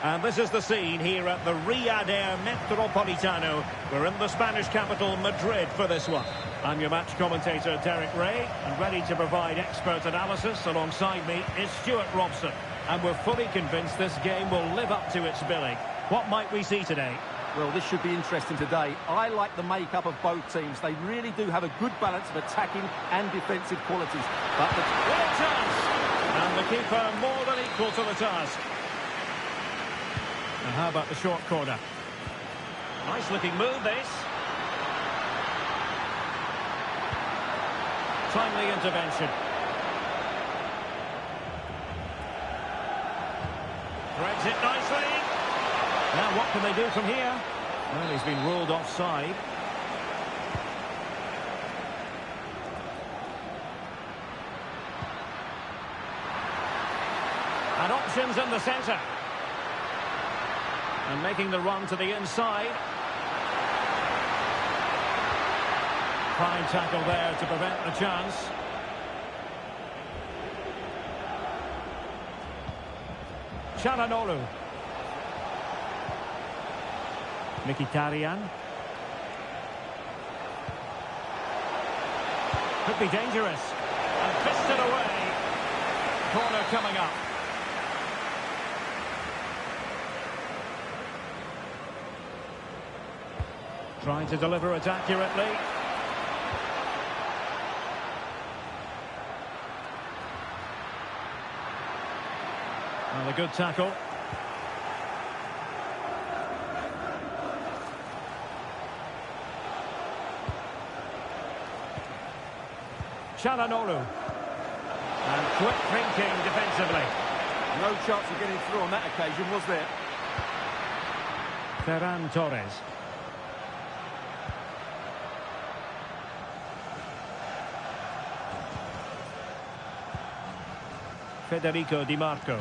And this is the scene here at the Riyadh Metropolitano. We're in the Spanish capital, Madrid, for this one. I'm your match commentator, Derek Ray, and ready to provide expert analysis. Alongside me is Stuart Robson. And we're fully convinced this game will live up to its billing. What might we see today? Well, this should be interesting today. I like the makeup of both teams. They really do have a good balance of attacking and defensive qualities. But the chance! And the keeper more than equal to the task. And how about the short corner? Nice looking move, this. Timely intervention. Threads it nicely. Now what can they do from here? Well, he's been ruled offside. And options in the centre. And making the run to the inside. Fine tackle there to prevent the chance. Çalhanoğlu. Mkhitaryan. Could be dangerous. And fisted away. Corner coming up. Trying to deliver it accurately. And a good tackle. Çalhanoğlu. And quick thinking defensively. No chance of getting through on that occasion, was there? Ferran Torres. Federico Di Marco.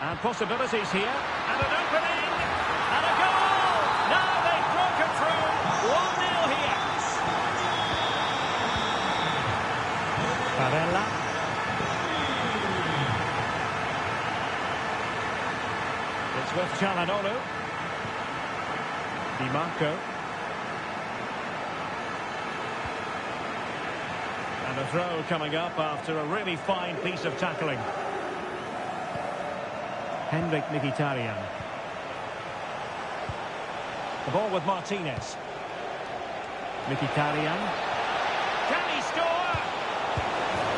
And possibilities here. And an opening. And a goal! Now they've broken through. 1-0 here. Barella. It's with Çalhanoğlu. Di Marco. And a throw coming up after a really fine piece of tackling. Henrik Mkhitaryan. The ball with Martinez. Mkhitaryan. Can he score?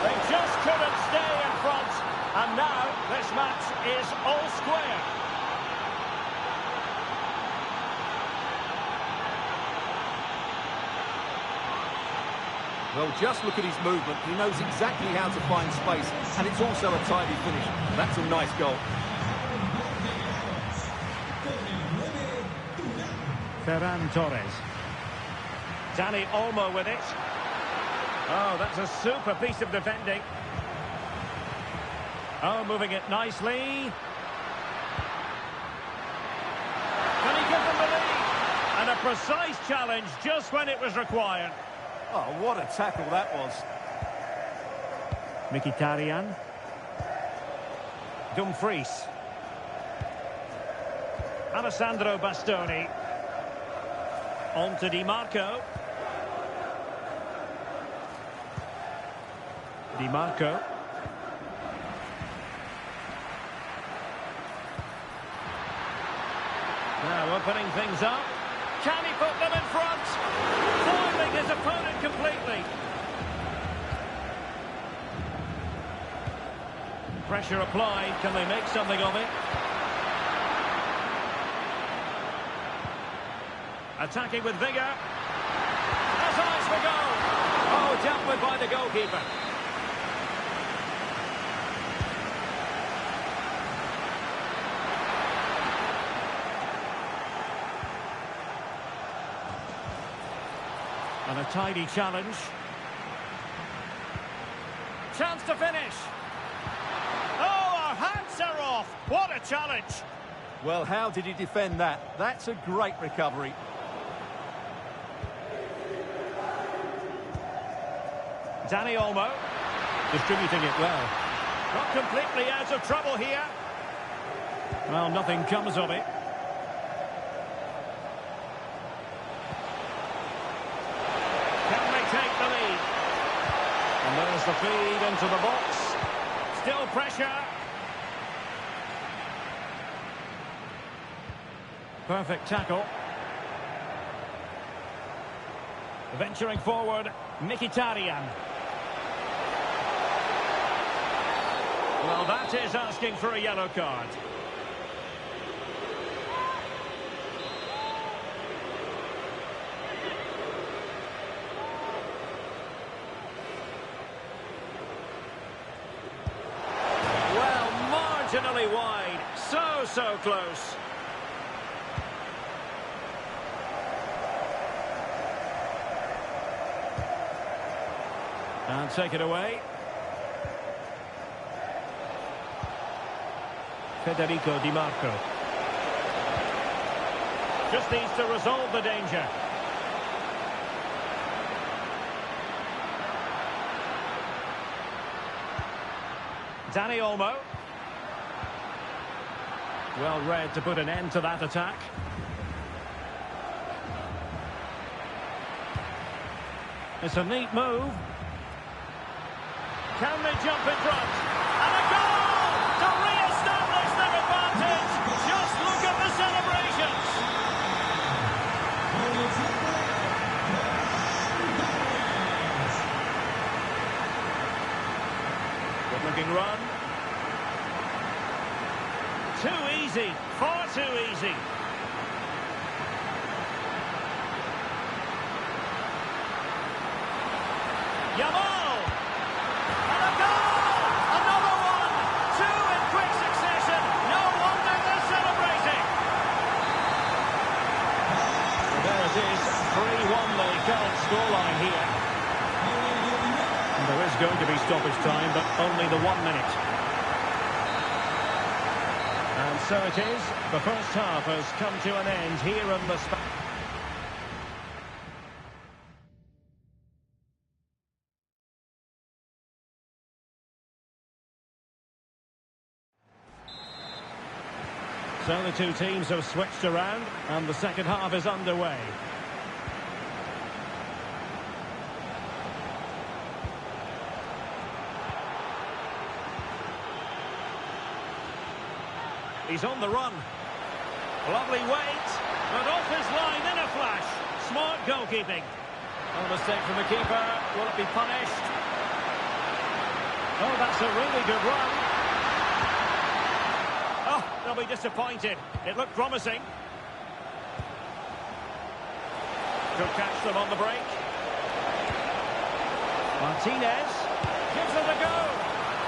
They just couldn't stay in front. And now this match is all square. Well, just look at his movement. He knows exactly how to find space, and it's also a tidy finish. That's a nice goal. Ferran Torres. Dani Olmo with it. Oh, that's a super piece of defending. Oh, moving it nicely. Can he give them the lead? And a precise challenge just when it was required. Oh, what a tackle that was. Mkhitaryan. Dumfries. Alessandro Bastoni. On to Di Marco. Di Marco. Now opening things up. Can he put them in front? Foiling his opponent completely. Pressure applied. Can they make something of it? Attacking with vigour. Has eyes for goal. Oh, dealt with by the goalkeeper. And a tidy challenge. Chance to finish. Oh, our hats are off. What a challenge. Well, how did he defend that? That's a great recovery. Dani Olmo. Distributing it well. Not completely out of trouble here. Well, nothing comes of it. Can they take the lead? And there's the feed into the box. Still pressure. Perfect tackle. Venturing forward, Mkhitaryan. Well, that is asking for a yellow card. Well, marginally wide. So close. And take it away. Federico Di Marco. Just needs to resolve the danger. Dani Olmo. Well read to put an end to that attack. It's a neat move. Can they jump in front? And a goal to re-establish their advantage. Just look at the celebrations. Good looking run. Too easy, far too easy. Yamal! Scoreline here. And there is going to be stoppage time, but only the 1 minute. And so it is. The first half has come to an end here in the So the two teams have switched around, and the second half is underway. He's on the run. Lovely weight, but off his line in a flash. Smart goalkeeping. No mistake from the keeper. Will it be punished? Oh, that's a really good run. Oh, they'll be disappointed. It looked promising. Could catch them on the break. Martinez gives it a go.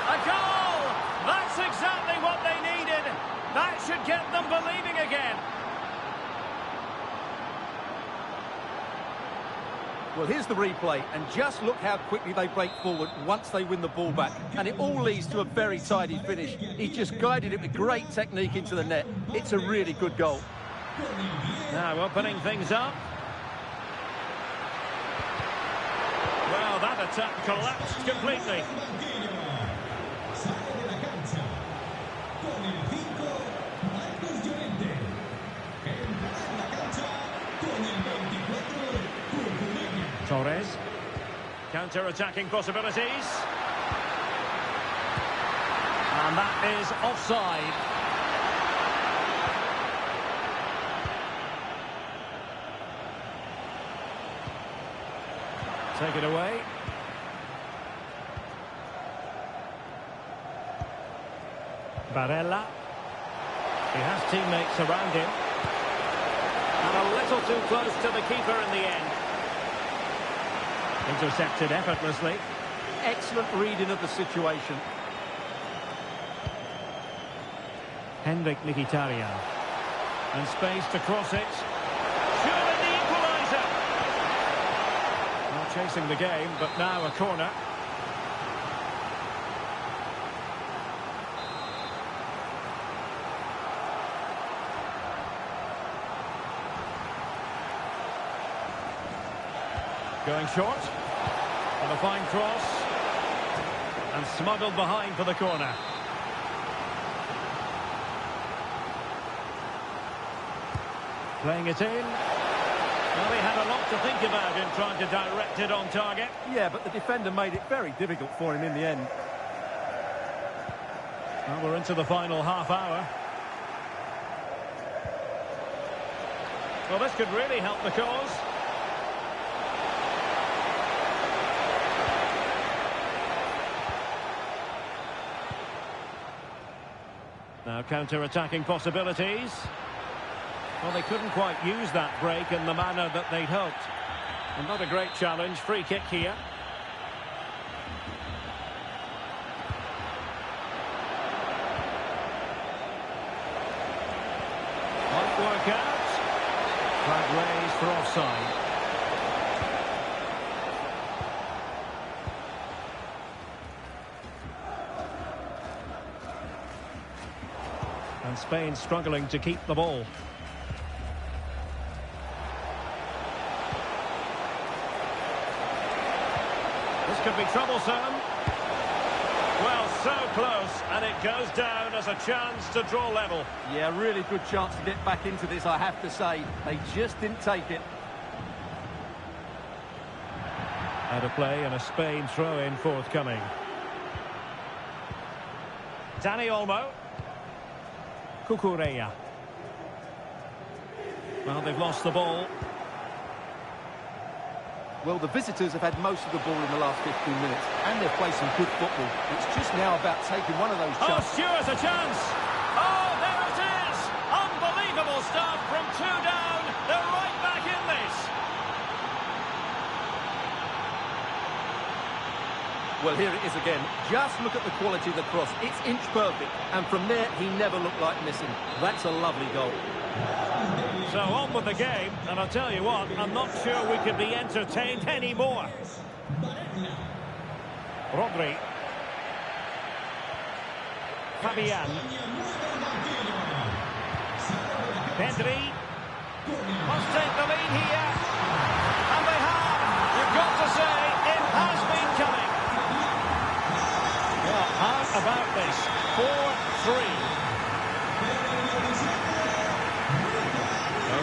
A goal! That's exactly what they needed. That should get them believing again. Well, here's the replay, and just look how quickly they break forward once they win the ball back. And it all leads to a very tidy finish. He just guided it with great technique into the net. It's a really good goal. Now opening things up. Well, that attack collapsed completely. Torres. Counter-attacking possibilities. And that is offside. Take it away. Barella. He has teammates around him. And a little too close to the keeper in the end. Intercepted effortlessly. Excellent reading of the situation. Henrik Mkhitaryan. And space to cross it. Surely the equaliser. Not chasing the game, but now a corner. Going short. And a fine cross. And smuggled behind for the corner. Playing it in. Well, he had a lot to think about in trying to direct it on target. Yeah, but the defender made it very difficult for him in the end. Well, we're into the final half hour. Well, this could really help the cause. Now counter-attacking possibilities. Well, they couldn't quite use that break in the manner that they'd hoped. And not a great challenge. Free kick here. Might work out. Flag raised for offside. And Spain struggling to keep the ball. This could be troublesome. Well, so close, and it goes down as a chance to draw level. Yeah, really good chance to get back into this, I have to say. They just didn't take it. Out of play and a Spain throw-in forthcoming. Dani Olmo. Cucurella. Well, they've lost the ball. Well, the visitors have had most of the ball in the last 15 minutes, and they've played some good football. It's just now about taking one of those chances. Oh, Stewart's a chance! Oh, there it is! Unbelievable stuff from two down. They're right back in this. Well, here it is again. Just look at the quality of the cross. It's inch perfect, and from there, he never looked like missing. That's a lovely goal. So on with the game, and I'll tell you what, I'm not sure we could be entertained anymore. Rodri. Fabian. Pedri. Must take the lead here. And they have. You've got to say, it has been coming. Well, how about this? 4-3.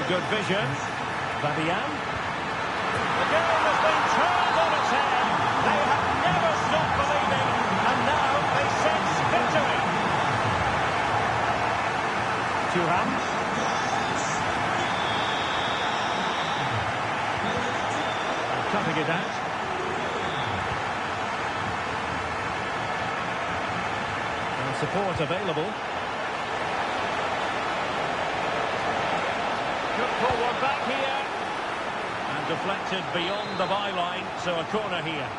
Good vision. Fabian. The game has been turned on its head. They have never stopped believing, and now they sense victory. Thuram. Cutting it out. And support available. Forward back here. And deflected beyond the byline, so a corner here.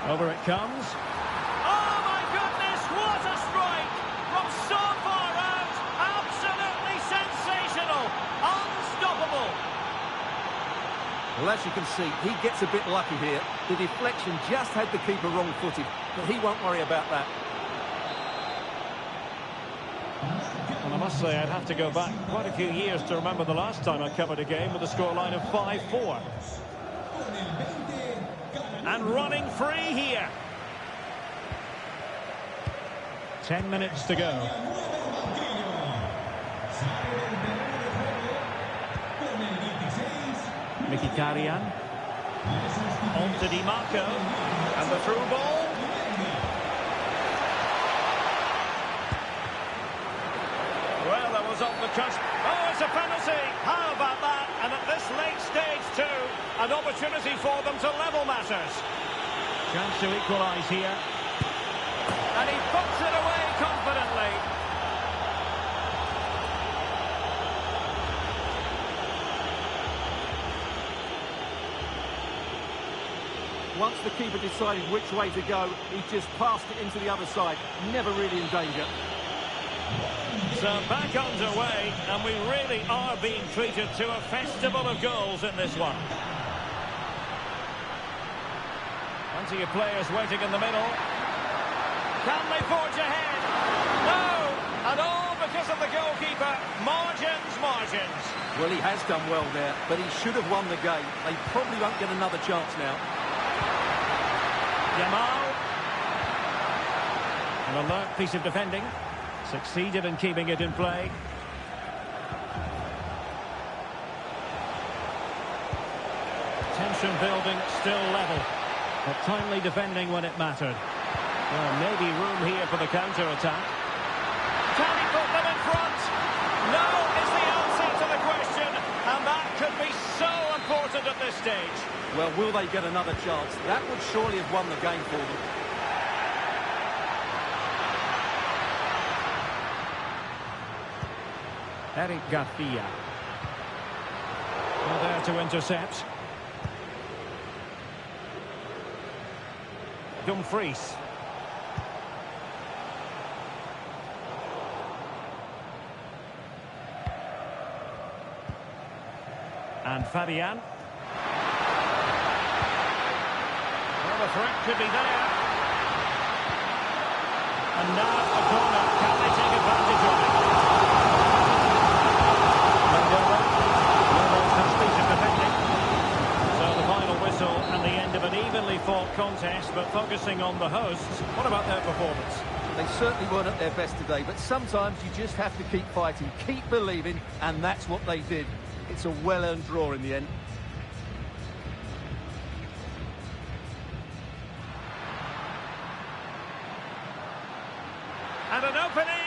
Over it comes. Oh my goodness, what a strike! From so far out, absolutely sensational, unstoppable. Well, as you can see, he gets a bit lucky here. The deflection just had the keeper wrong-footed, but he won't worry about that. Well, I must say, I'd have to go back quite a few years to remember the last time I covered a game with a scoreline of 5-4. And running free here. 10 minutes to go. Mkhitaryan. On to Di Marco. And the through ball. Well, that was on the cusp. Oh, it's a penalty. How about that? And at this late stage too, an opportunity for them to level matters. Chance to equalise here. And he puts it away confidently. Once the keeper decided which way to go, he just passed it into the other side. Never really in danger. So back underway, and we really are being treated to a festival of goals in this one. Plenty of players waiting in the middle. Can they forge ahead? No! And all because of the goalkeeper. Margins, margins. Well, he has done well there, but he should have won the game. They probably won't get another chance now. Yamal. An alert piece of defending. Succeeded in keeping it in play. Tension building, still level. But timely defending when it mattered. Well, maybe room here for the counter-attack. Can he put them in front? No is the answer to the question. And that could be so important at this stage. Well, will they get another chance? That would surely have won the game for them. Eric Garcia. Well, there to intercept. Dumfries. And Fabian. Well, the threat could be there. And now a corner. Can they take advantage of it? So the final whistle and the end of an evenly fought contest, but focusing on the hosts. What about their performance? They certainly weren't at their best today, but sometimes you just have to keep fighting, keep believing, and that's what they did. It's a well-earned draw in the end. And an opening!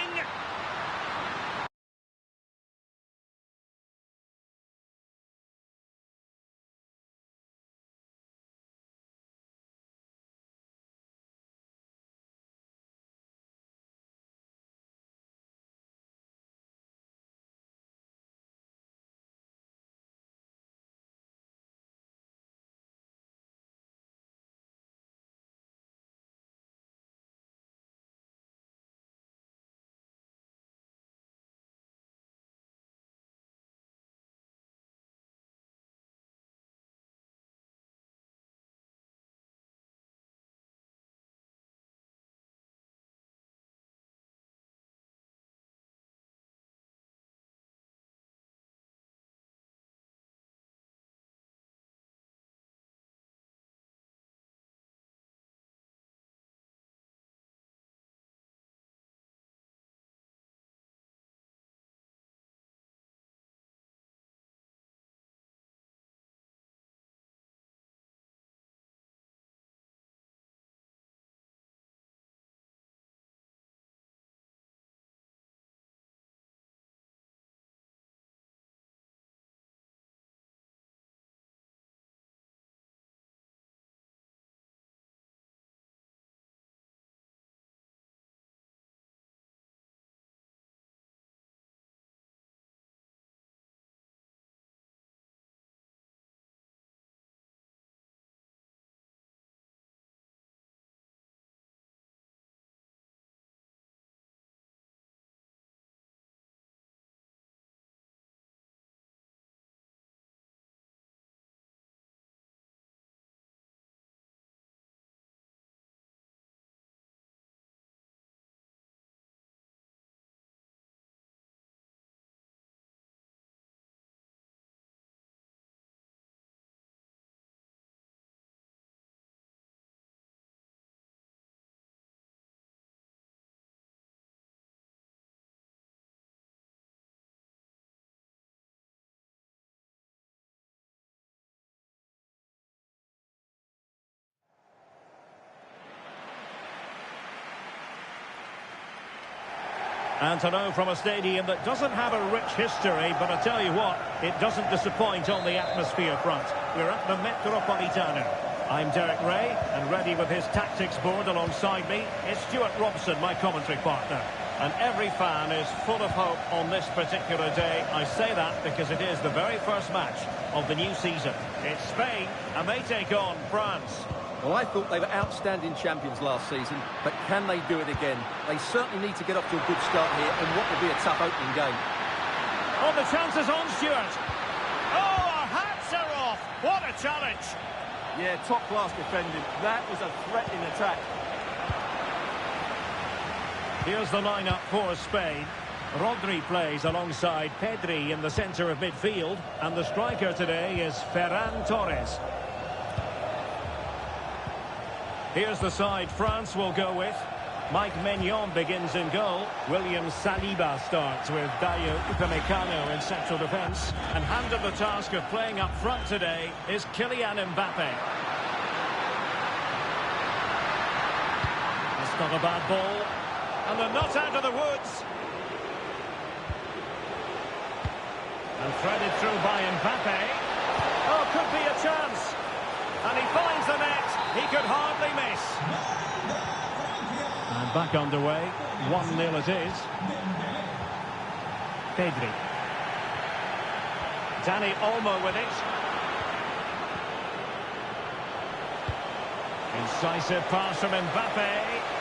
And to know from a stadium that doesn't have a rich history, but I tell you what, it doesn't disappoint on the atmosphere front. We're at the Metropolitano. I'm Derek Ray, and ready with his tactics board alongside me is Stuart Robson, my commentary partner. And every fan is full of hope on this particular day. I say that because it is the very first match of the new season. It's Spain, and they take on France. Well, I thought they were outstanding champions last season, but can they do it again? They certainly need to get off to a good start here in what will be a tough opening game. Oh, the chance is on, Stuart. Oh, our hats are off. What a challenge. Yeah, top-class defending. That was a threatening attack. Here's the lineup for Spain. Rodri plays alongside Pedri in the centre of midfield. And the striker today is Ferran Torres. Here's the side France will go with. Mike Maignan begins in goal. William Saliba starts with Dayo Upamecano in central defence. And handed the task of playing up front today is Kylian Mbappe. That's not a bad ball. And they're not out of the woods. And threaded through by Mbappe. Oh, could be a chance. And he finds the net. He could hardly miss. And back underway. 1-0 it is. Pedri. Dani Olmo with it. Incisive pass from Mbappe.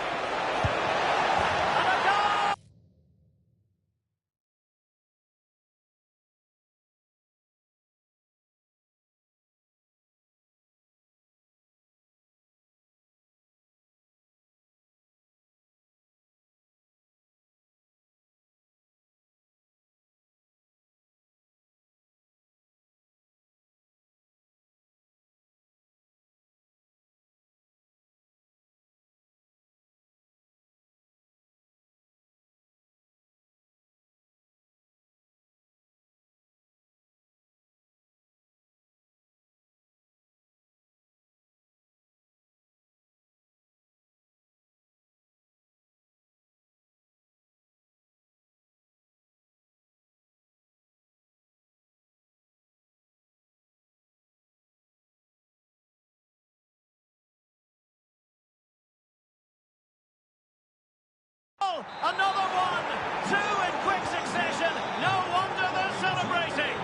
Another one! Two in quick succession. No wonder they're celebrating.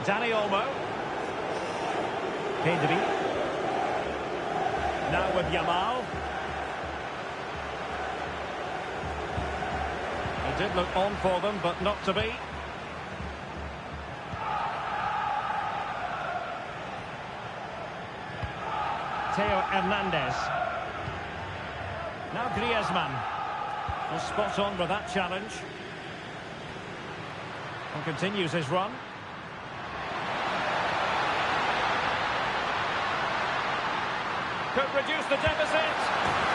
Dani Olmo. Pedri. Now with Yamal. He did look on for them, but not to be. Theo Hernandez. Now Griezmann. Well, spot on with that challenge. And continues his run. Could reduce the deficit.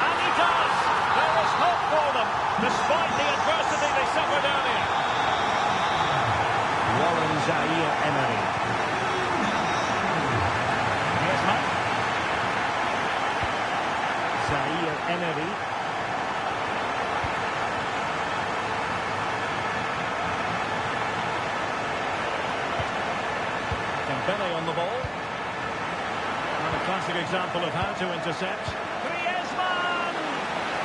And he does. There is hope for them, despite the adversity they suffered earlier. Warren Zaire-Emery. Griezmann. Zaire-Emery. Dembele on the ball. And a classic example of how to intercept. Griezmann!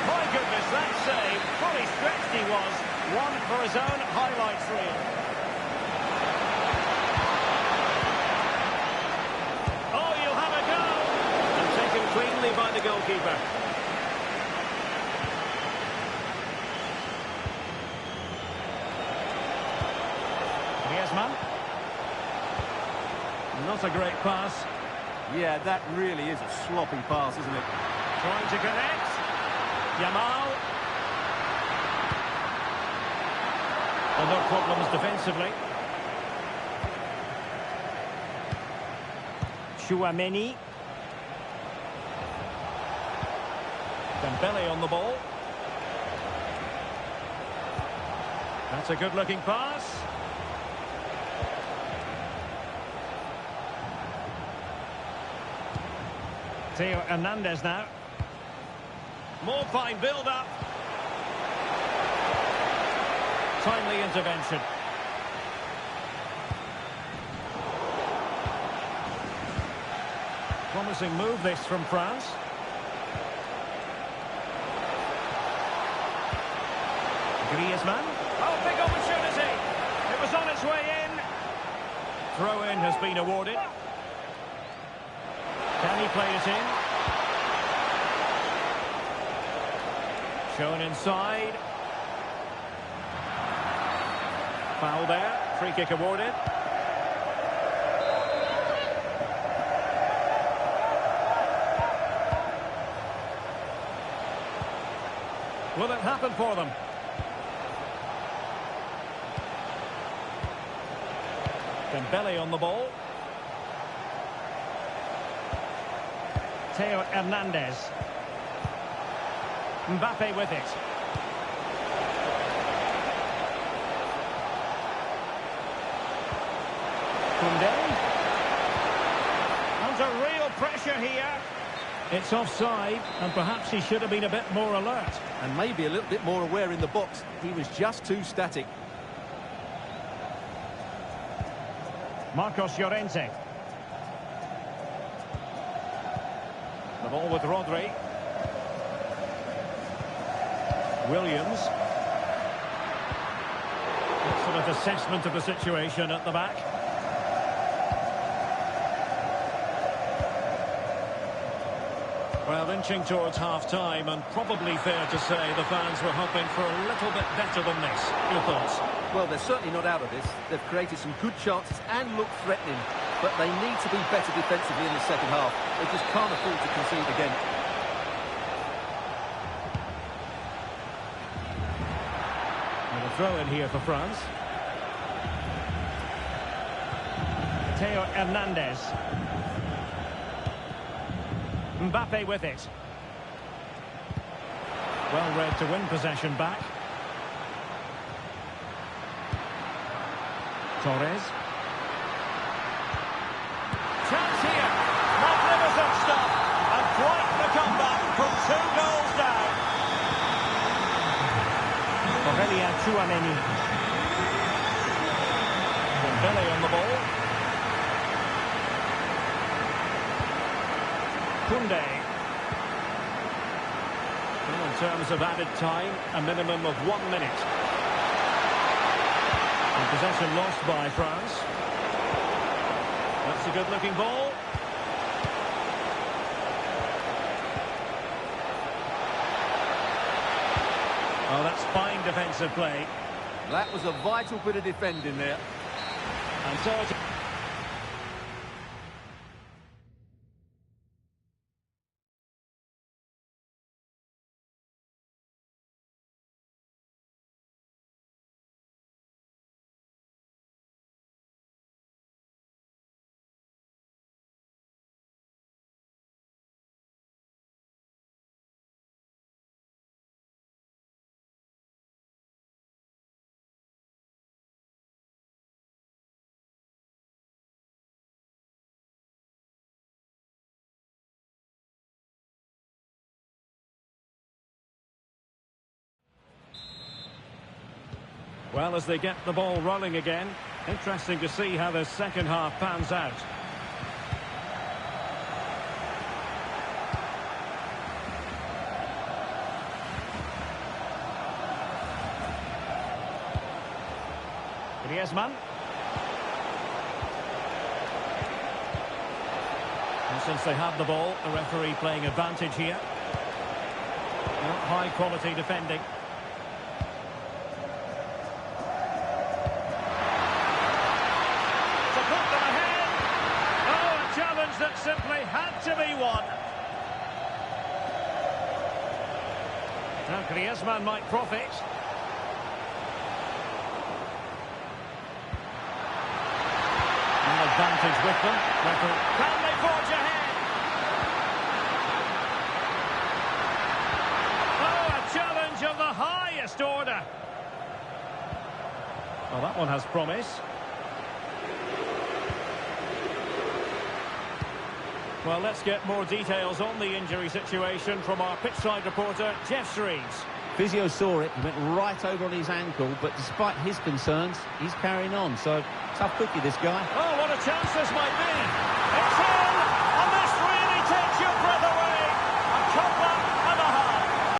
My goodness, that save. Fully stretched he was. One for his own highlights reel. Oh, you'll have a go! And taken cleanly by the goalkeeper. Griezmann. Not a great pass. Yeah, that really is a sloppy pass, isn't it? Trying to connect. Yamal. Well, no problems defensively. Chouameni. Dembele on the ball. That's a good-looking pass. Theo Hernandez now. More fine build-up. Timely intervention. Promising move this from France. Griezmann. Oh, big opportunity. It was on its way in. Throw-in has been awarded. Can he play it in? Shown inside. Foul there. Free kick awarded. Will it happen for them? Dembele on the ball. Theo Hernandez. Mbappe with it. Koundé. Under real pressure here. It's offside, and perhaps he should have been a bit more alert. And maybe a little bit more aware in the box. He was just too static. Marcos Llorente. The ball with Rodri. Williams. Excellent assessment of the situation at the back. Well, inching towards half-time, and probably fair to say the fans were hoping for a little bit better than this. Your thoughts? Well, they're certainly not out of this. They've created some good chances and look threatening, but they need to be better defensively in the second half. They just can't afford to concede again. And a throw in here for France. Theo Hernandez. Mbappe with it. Well read to win possession back. Torres. Chance here. Magnificent stuff. And quite the comeback from 2 goals down. Aurelien Tchouameni. Dembele on the ball. Koundé. Well, in terms of added time, a minimum of 1 minute. And possession lost by France. That's a good-looking ball. Oh, that's fine defensive play. That was a vital bit of defending there. And so it's... Well, as they get the ball rolling again, interesting to see how the second half pans out. Griezmann. And since they have the ball, the referee playing advantage here. Not high quality defending. That simply had to be won. Now Griezmann might profit. An advantage with them. Can they forge ahead? Oh, a challenge of the highest order. Well, that one has promise. Well, let's get more details on the injury situation from our pitchside reporter, Jeff Reeves. Physio saw it, he went right over on his ankle, but despite his concerns, he's carrying on. So, tough cookie, this guy. Oh, what a chance this might be.